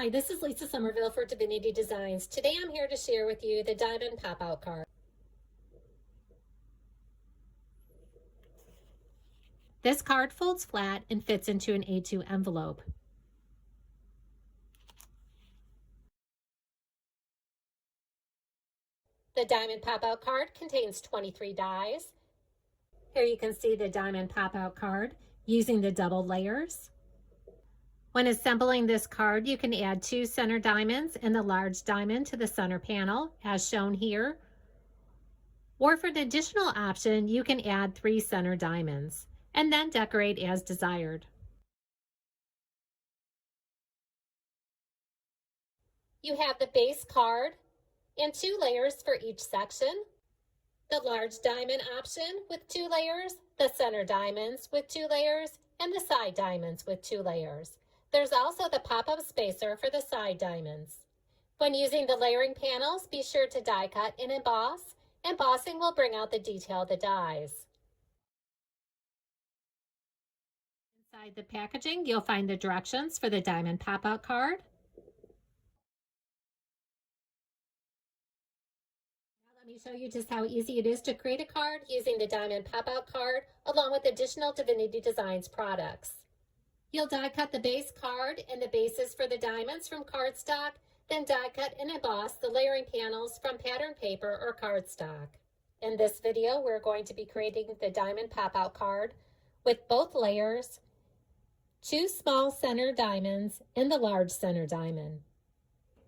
Hi, this is Lisa Somerville for Divinity Designs. Today I'm here to share with you the diamond pop-out card. This card folds flat and fits into an A2 envelope. The diamond pop-out card contains 23 dies. Here you can see the diamond pop-out card using the double layers. When assembling this card, you can add 2 center diamonds and the large diamond to the center panel, as shown here. Or for an additional option, you can add 3 center diamonds and then decorate as desired. You have the base card and 2 layers for each section. The large diamond option with 2 layers, the center diamonds with 2 layers, and the side diamonds with 2 layers. There's also the pop-up spacer for the side diamonds. When using the layering panels, be sure to die cut and emboss. Embossing will bring out the detail of the dies. Inside the packaging, you'll find the directions for the diamond pop-out card. Now let me show you just how easy it is to create a card using the diamond pop-out card along with additional Divinity Designs products. You'll die cut the base card and the bases for the diamonds from cardstock, then die cut and emboss the layering panels from pattern paper or cardstock. In this video, we're going to be creating the diamond pop-out card with both layers, 2 small center diamonds, and the large center diamond.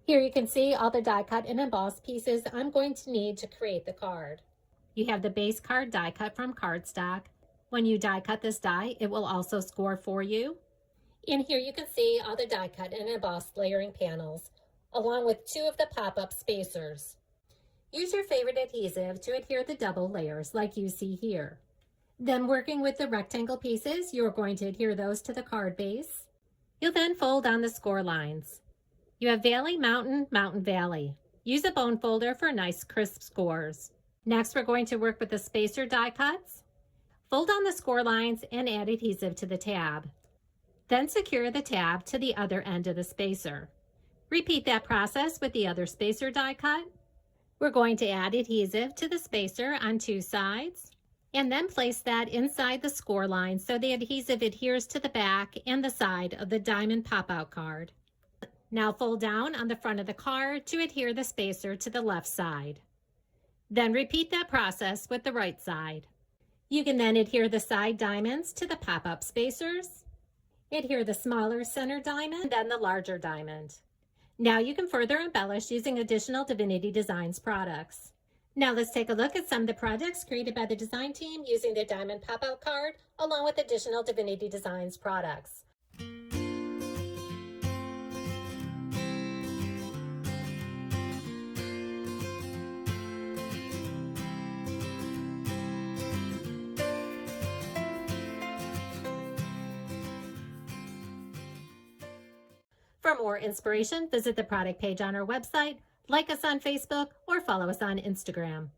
Here you can see all the die cut and embossed pieces I'm going to need to create the card. You have the base card die cut from cardstock. When you die cut this die, it will also score for you. And here you can see all the die cut and embossed layering panels, along with 2 of the pop-up spacers. Use your favorite adhesive to adhere the double layers like you see here. Then working with the rectangle pieces, you're going to adhere those to the card base. You'll then fold on the score lines. You have Valley, Mountain, Mountain, Valley. Use a bone folder for nice crisp scores. Next, we're going to work with the spacer die cuts. Fold on the score lines and add adhesive to the tab. Then secure the tab to the other end of the spacer. Repeat that process with the other spacer die cut. We're going to add adhesive to the spacer on 2 sides and then place that inside the score line so the adhesive adheres to the back and the side of the diamond pop-out card. Now fold down on the front of the card to adhere the spacer to the left side. Then repeat that process with the right side. You can then adhere the side diamonds to the pop-up spacers. Adhere the smaller center diamond, then the larger diamond. Now you can further embellish using additional Divinity Designs products. Now let's take a look at some of the projects created by the design team using the diamond pop-out card along with additional Divinity Designs products. For more inspiration, visit the product page on our website, like us on Facebook, or follow us on Instagram.